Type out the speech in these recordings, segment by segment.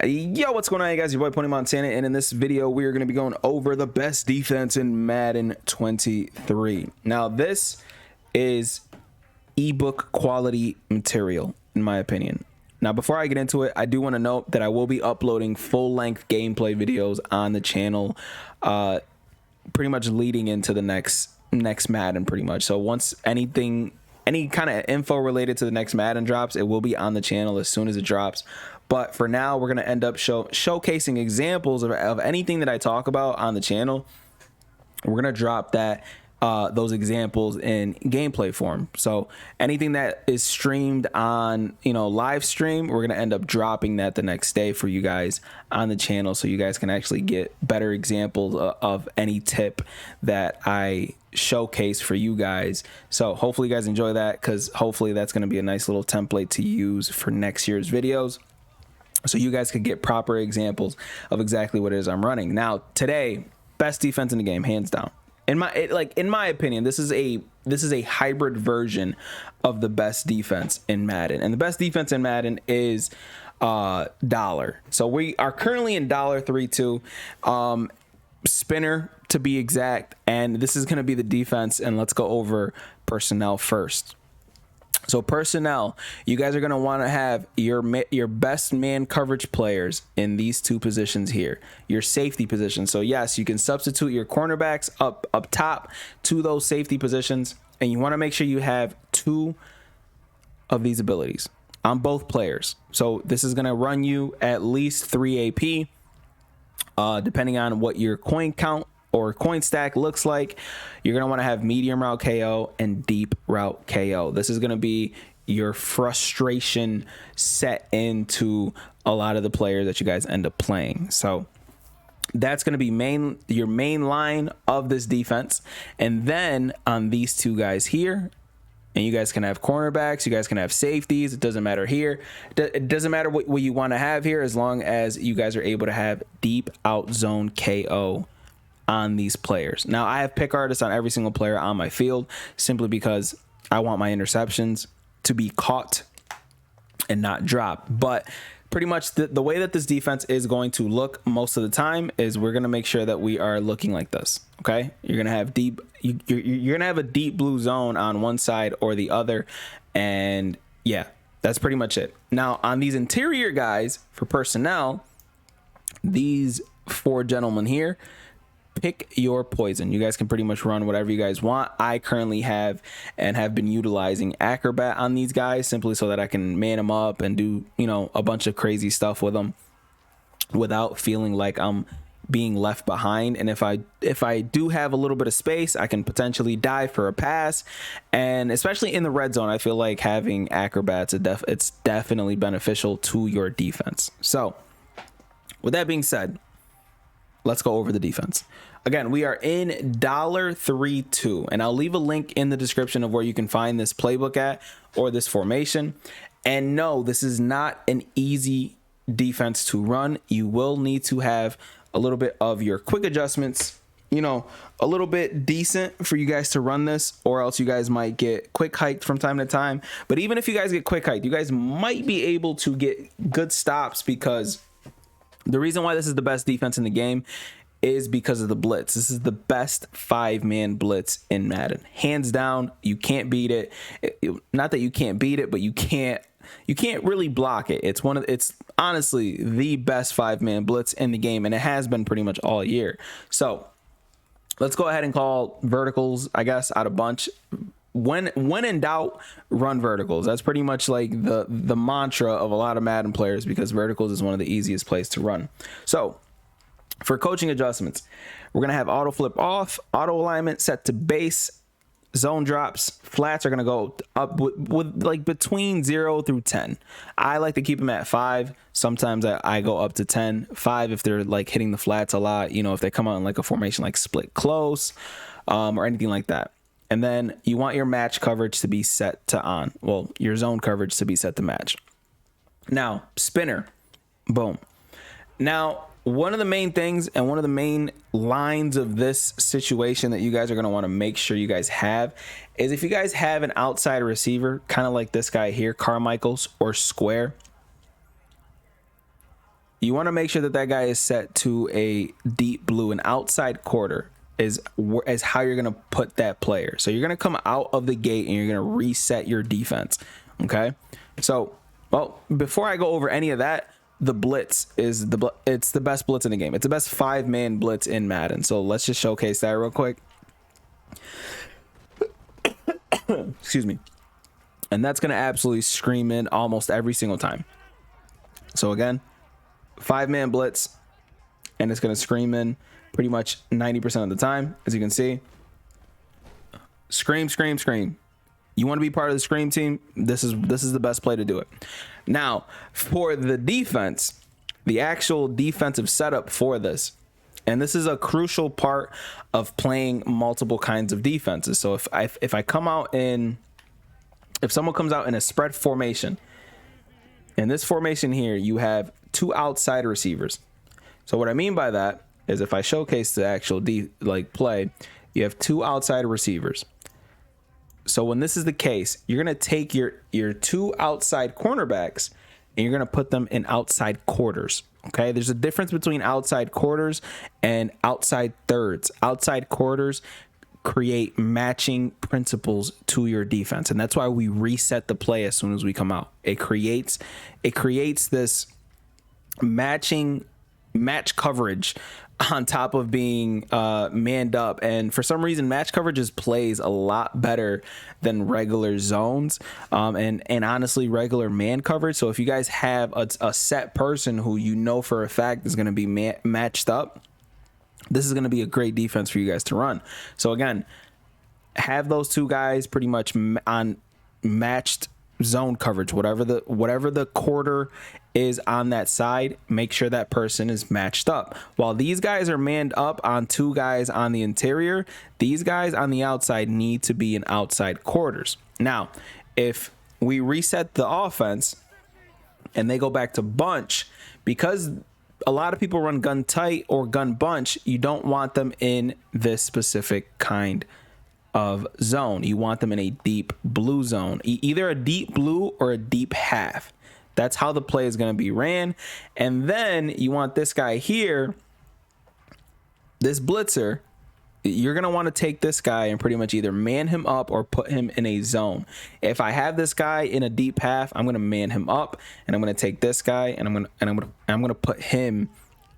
Yo, what's going on, you guys? Your boy Pony Montana, and in this video we are going to be going over the best defense in Madden 23. Now this is ebook quality material in my opinion. Now before I get into it, I do want to note that I will be uploading full-length gameplay videos on the channel pretty much leading into the next Madden pretty much. So once any kind of info related to the next Madden drops, it will be on the channel as soon as it drops. But for now, we're going to end up showcasing examples of anything that I talk about on the channel. We're going to drop those examples in gameplay form. So anything that is streamed on, live stream, we're going to end up dropping that the next day for you guys on the channel, so you guys can actually get better examples of any tip that I showcase for you guys. So hopefully you guys enjoy that, because hopefully that's going to be a nice little template to use for next year's videos, so you guys could get proper examples of exactly what it is I'm running. Now today, best defense in the game, hands down. In my opinion, this is a hybrid version of the best defense in Madden, and the best defense in Madden is dollar. So we are currently in $3.2 spinner to be exact, and this is going to be the defense. And let's go over personnel first. So personnel, you guys are going to want to have your best man coverage players in these two positions here, your safety position. So yes, you can substitute your cornerbacks up top to those safety positions, and you want to make sure you have two of these abilities on both players. So this is going to run you at least 3 AP, depending on what your coin count or coin stack looks like. You're going to want to have medium route KO and deep route KO. This is going to be your frustration set into a lot of the players that you guys end up playing. So that's going to be your main line of this defense. And then on these two guys here, and you guys can have cornerbacks, you guys can have safeties. It doesn't matter here. It doesn't matter what you want to have here, as long as you guys are able to have deep out zone KO on these players. Now I have pick artists on every single player on my field, simply because I want my interceptions to be caught and not dropped. But pretty much the way that this defense is going to look most of the time is we're going to make sure that we are looking like this. Okay, you're going to have you're going to have a deep blue zone on one side or the other, and yeah, that's pretty much it. Now on these interior guys for personnel, these four gentlemen here, pick your poison. You guys can pretty much run whatever you guys want. I currently have been utilizing Acrobat on these guys, simply so that I can man them up and do, a bunch of crazy stuff with them without feeling like I'm being left behind. And if I do have a little bit of space, I can potentially dive for a pass. And especially in the red zone, I feel like having Acrobats, it's definitely beneficial to your defense. So with that being said, let's go over the defense. Again, we are in $3.2, and I'll leave a link in the description of where you can find this playbook at, or this formation. And no, this is not an easy defense to run. You will need to have a little bit of your quick adjustments, a little bit decent for you guys to run this, or else you guys might get quick hiked from time to time. But even if you guys get quick hiked, you guys might be able to get good stops, because the reason why this is the best defense in the game is because of the blitz. This is the best 5-man blitz in Madden, hands down. You can't beat it. Not that you can't beat it, but you can't really block it. It's honestly the best 5-man blitz in the game, and it has been pretty much all year. So let's go ahead and call verticals, I guess, out a bunch. When in doubt, run verticals. That's pretty much like the mantra of a lot of Madden players, because verticals is one of the easiest plays to run. So for coaching adjustments, we're going to have auto flip off, auto alignment set to base, zone drops, flats are going to go up with like between 0 through 10. I like to keep them at 5. Sometimes I go up to 10. 5 if they're like hitting the flats a lot, if they come out in like a formation like split close or anything like that. And then you want your match coverage to be set to on. Well, your zone coverage to be set to match. Now, spinner, boom. Now, one of the main things and one of the main lines of this situation that you guys are going to want to make sure you guys have is, if you guys have an outside receiver, kind of like this guy here, Carmichael's or Square, you want to make sure that that guy is set to a deep blue. An outside quarter is how you're going to put that player. So you're going to come out of the gate and you're going to reset your defense. Okay. So, well, before I go over any of that, the blitz is it's the best blitz in the game. It's the best 5-man blitz in Madden. So let's just showcase that real quick. Excuse me. And that's going to absolutely scream in almost every single time. So again, 5-man blitz, and it's going to scream in pretty much 90% of the time. As you can see, scream, scream, scream. You want to be part of the scream team? This is the best play to do it. Now, for the defense, the actual defensive setup for this, and this is a crucial part of playing multiple kinds of defenses. So if I come out in, if someone comes out in a spread formation, in this formation here, you have 2 outside receivers. So what I mean by that is if I showcase the actual play, you have 2 outside receivers. So when this is the case, you're going to take your 2 outside cornerbacks and you're going to put them in outside quarters. Okay. There's a difference between outside quarters and outside thirds. Outside quarters create matching principles to your defense. And that's why we reset the play as soon as we come out. It creates this match coverage on top of being manned up. And for some reason, match coverages plays a lot better than regular zones and honestly regular man coverage. So if you guys have a set person who you know for a fact is going to be matched up, this is going to be a great defense for you guys to run. So again, have those 2 guys pretty much on matched zone coverage, whatever the quarter is on that side, make sure that person is matched up. While these guys are manned up on 2 guys on the interior, these guys on the outside need to be in outside quarters. Now, if we reset the offense and they go back to bunch, because a lot of people run gun tight or gun bunch, you don't want them in this specific kind of zone. You want them in a deep blue zone, either a deep blue or a deep half. That's how the play is going to be ran. And then you want this guy here, this blitzer, you're going to want to take this guy and pretty much either man him up or put him in a zone. If I have this guy in a deep half, I'm going to man him up and I'm going to take this guy and I'm going to put him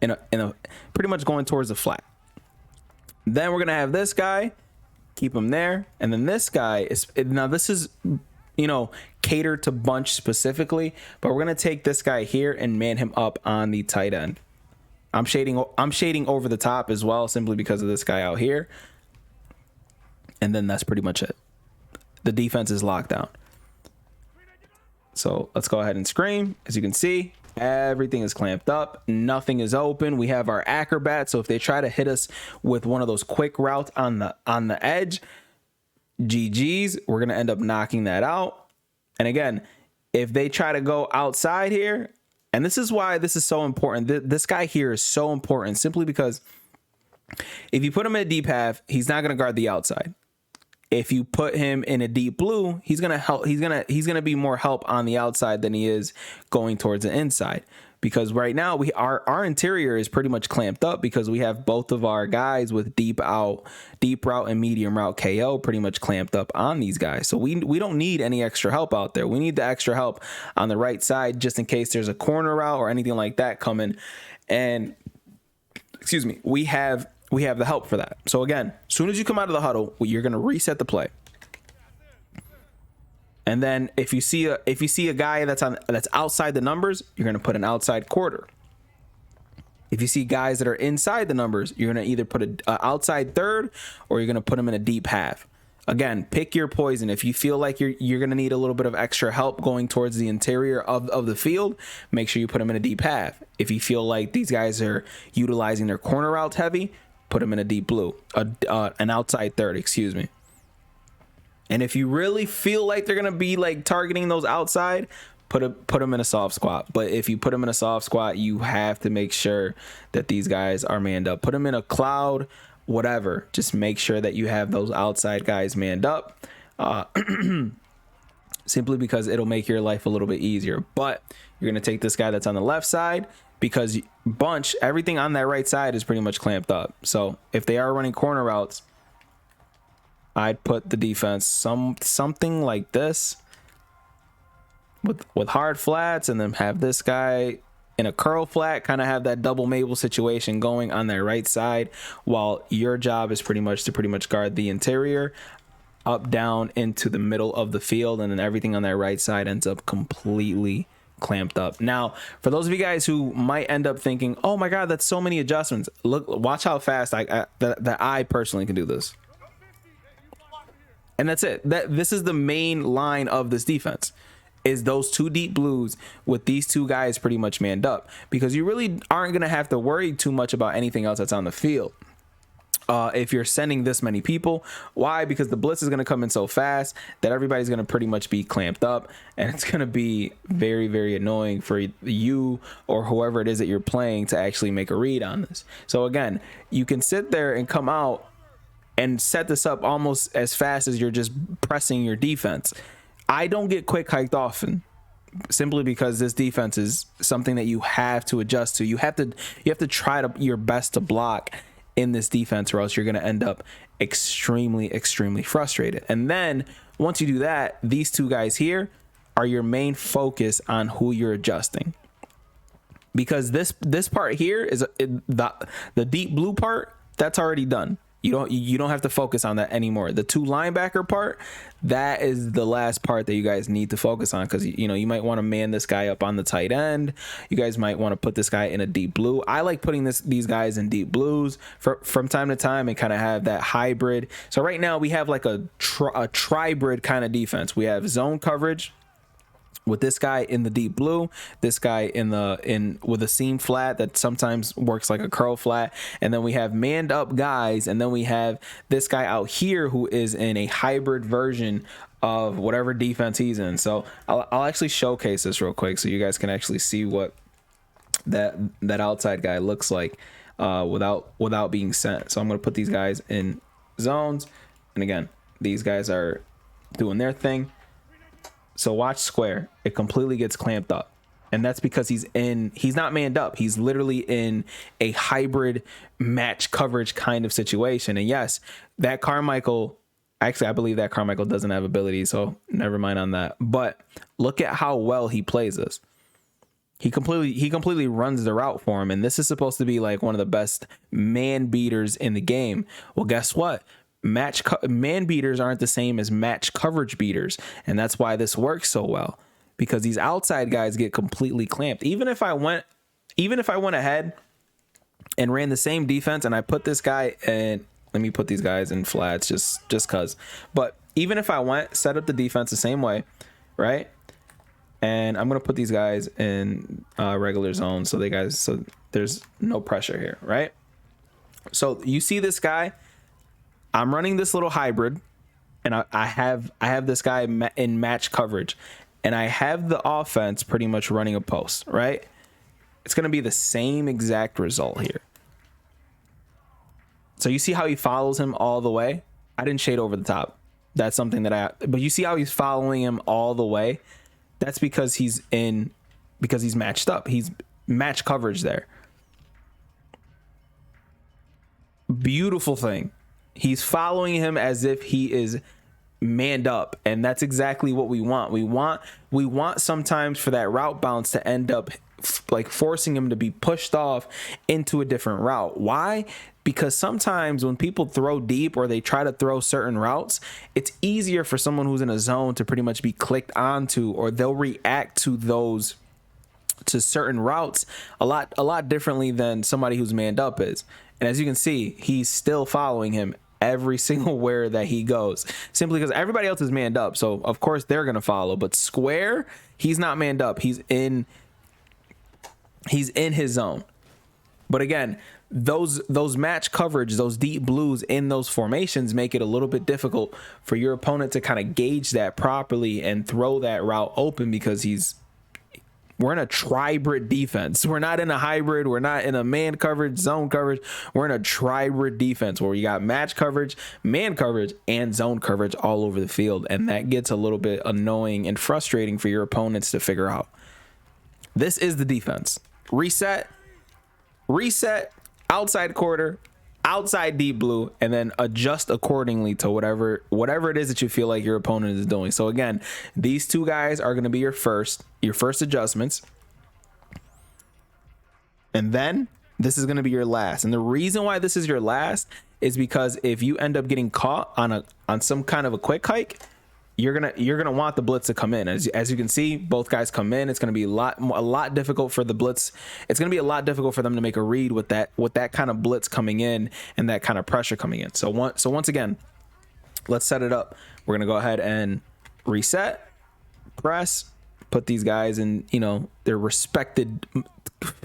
in a pretty much going towards the flat. Then we're going to have this guy, keep him there. And then this guy is, now this is, catered to bunch specifically, but we're going to take this guy here and man him up on the tight end. I'm shading over the top as well, simply because of this guy out here. And then that's pretty much it. The defense is locked down. So let's go ahead and scream. As you can see, everything is clamped up. Nothing is open. We have our acrobat. So if they try to hit us with one of those quick routes on the edge, GG's, we're going to end up knocking that out. And again, if they try to go outside here, and this is why this is so important. This guy here is so important simply because if you put him in a deep half, he's not going to guard the outside. If you put him in a deep blue, he's going to help. He's going to be more help on the outside than he is going towards the inside. Because right now our interior is pretty much clamped up because we have both of our guys with deep route and medium route KO pretty much clamped up on these guys. So we don't need any extra help out there. We need the extra help on the right side just in case there's a corner route or anything like that coming. And excuse me, we have the help for that. So again, as soon as you come out of the huddle, you're going to reset the play. And then if you see a guy that's outside the numbers, you're going to put an outside quarter. If you see guys that are inside the numbers, you're going to either put an outside third or you're going to put them in a deep half. Again, pick your poison. If you feel like you're going to need a little bit of extra help going towards the interior of the field, make sure you put them in a deep half. If you feel like these guys are utilizing their corner routes heavy, put them in a deep blue, an outside third, excuse me. And if you really feel like they're going to be like targeting those outside, put them in a soft squat. But if you put them in a soft squat, you have to make sure that these guys are manned up. Put them in a cloud, whatever. Just make sure that you have those outside guys manned up. Simply because it'll make your life a little bit easier. But you're going to take this guy that's on the left side, because bunch, everything on that right side is pretty much clamped up. So if they are running corner routes, I'd put the defense something like this with hard flats, and then have this guy in a curl flat, kind of have that double Mabel situation going on their right side, while your job is pretty much to guard the interior up, down into the middle of the field, and then everything on that right side ends up completely clamped up. Now, for those of you guys who might end up thinking, oh my god, that's so many adjustments, watch how fast that I personally can do this. And that's it. This is the main line of this defense, is those two deep blues with these two guys pretty much manned up, because you really aren't going to have to worry too much about anything else that's on the field. If you're sending this many people, why? Because the blitz is going to come in so fast that everybody's going to pretty much be clamped up, and it's going to be very, very annoying for you or whoever it is that you're playing to actually make a read on this. So again, you can sit there and come out and set this up almost as fast as you're just pressing your defense. I don't get quick hiked often, simply because this defense is something that you have to adjust to. You have to try your best to block in this defense, or else you're going to end up extremely frustrated. And then once you do that, these two guys here are your main focus on who you're adjusting, because this part here is the deep blue part. That's already done. You don't have to focus on that anymore. The two linebacker part, that is the last part that you guys need to focus on, because you might want to man this guy up on the tight end. You guys might want to put this guy in a deep blue. I like putting these guys in deep blues from time to time and kind of have that hybrid. So right now we have like a tribrid kind of defense. We have zone coverage with this guy in the deep blue, this guy with a seam flat that sometimes works like a curl flat, and then we have manned up guys, and then we have this guy out here who is in a hybrid version of whatever defense he's in. So I'll actually showcase this real quick so you guys can actually see what that outside guy looks like without being sent. So I'm going to put these guys in zones, and again, these guys are doing their thing. So watch square, it completely gets clamped up. And that's because he's not manned up. He's literally in a hybrid match coverage kind of situation. And yes, that Carmichael, actually, I believe that Carmichael doesn't have ability, so never mind on that. But look at how well he plays this. He completely runs the route for him. And this is supposed to be like one of the best man beaters in the game. Well, guess what? Man beaters aren't the same as match coverage beaters, and that's why this works so well, because these outside guys get completely clamped. Even if I went ahead and ran the same defense and I put this guy in, let me put these guys in flats just cuz, but even if I set up the defense the same way, right? And I'm going to put these guys in regular zone so there's no pressure here, right? So you see this guy, I'm running this little hybrid, and I have this guy in match coverage, and I have the offense pretty much running a post, right? It's going to be the same exact result here. So you see how he follows him all the way? I didn't shade over the top. That's something but you see how he's following him all the way? That's because he's matched up. He's match coverage there. Beautiful thing. He's following him as if he is manned up, and that's exactly what we want. We want sometimes for that route bounce to end up like forcing him to be pushed off into a different route. Why? Because sometimes when people throw deep or they try to throw certain routes, it's easier for someone who's in a zone to pretty much be clicked onto, or they'll react to certain routes a lot differently than somebody who's manned up is. And as you can see, he's still following him every single where that he goes, simply because everybody else is manned up. So of course they're going to follow, but square, he's not manned up. He's in his zone. But again, those match coverage, those deep blues in those formations make it a little bit difficult for your opponent to kind of gauge that properly and throw that route open, because we're in a tribrid defense. We're not in a hybrid. We're not in a man coverage, zone coverage. We're in a tribrid defense where you got match coverage, man coverage, and zone coverage all over the field. And that gets a little bit annoying and frustrating for your opponents to figure out. This is the defense. reset, outside quarter, outside deep blue, and then adjust accordingly to whatever it is that you feel like your opponent is doing. So again, these two guys are going to be your first adjustments, and then this is going to be your last. And the reason why this is your last is because if you end up getting caught on some kind of a quick hike, you're gonna want the blitz to come in. As you can see, both guys come in. It's gonna be a lot difficult for the blitz. It's gonna be a lot difficult for them to make a read with that kind of blitz coming in and that kind of pressure coming in. So once again, let's set it up. We're gonna go ahead and reset, press, put these guys in, you know, their respected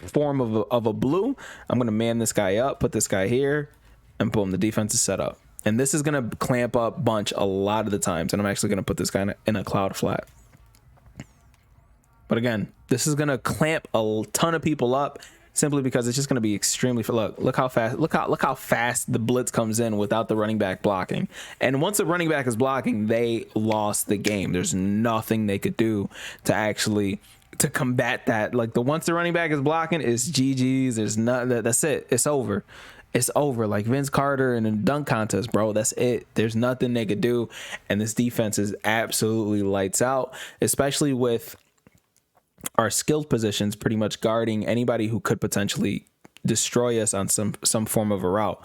form of a blue. I'm gonna man this guy up, put this guy here, and boom, the defense is set up. And this is going to clamp up bunch a lot of the times. And I'm actually going to put this guy in a cloud flat. But again, this is going to clamp a ton of people up simply because it's just going to be extremely, look how fast the blitz comes in without the running back blocking. And once the running back is blocking, they lost the game. There's nothing they could do to combat that. Like once the running back is blocking, it's GG's. There's nothing. That's it. It's over. It's over. Like Vince Carter in a dunk contest, bro. That's it. There's nothing they could do. And this defense is absolutely lights out, especially with our skilled positions pretty much guarding anybody who could potentially destroy us on some form of a route.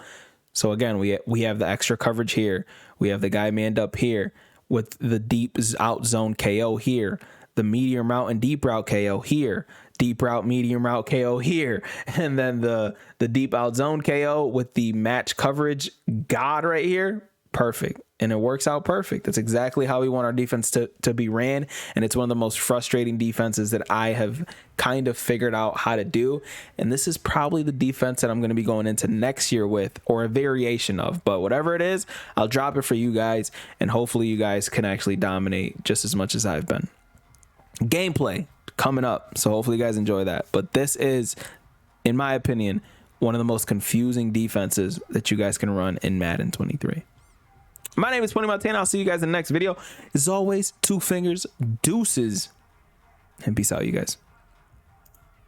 So again, we have the extra coverage here. We have the guy manned up here with the deep out zone KO here, the medium route and deep route KO here, deep route, medium route KO here, and then the deep out zone KO with the match coverage God right here. Perfect. And it works out perfect. That's exactly how we want our defense to be ran. And it's one of the most frustrating defenses that I have kind of figured out how to do. And this is probably the defense that I'm going to be going into next year with, or a variation of. But whatever it is, I'll drop it for you guys. And hopefully you guys can actually dominate just as much as I've been. Gameplay coming up, so hopefully you guys enjoy that. But this is, in my opinion, one of the most confusing defenses that you guys can run in Madden 23. My name is Pony Montana. I'll see you guys in the next video. As always, 2 fingers, deuces, and peace out, you guys.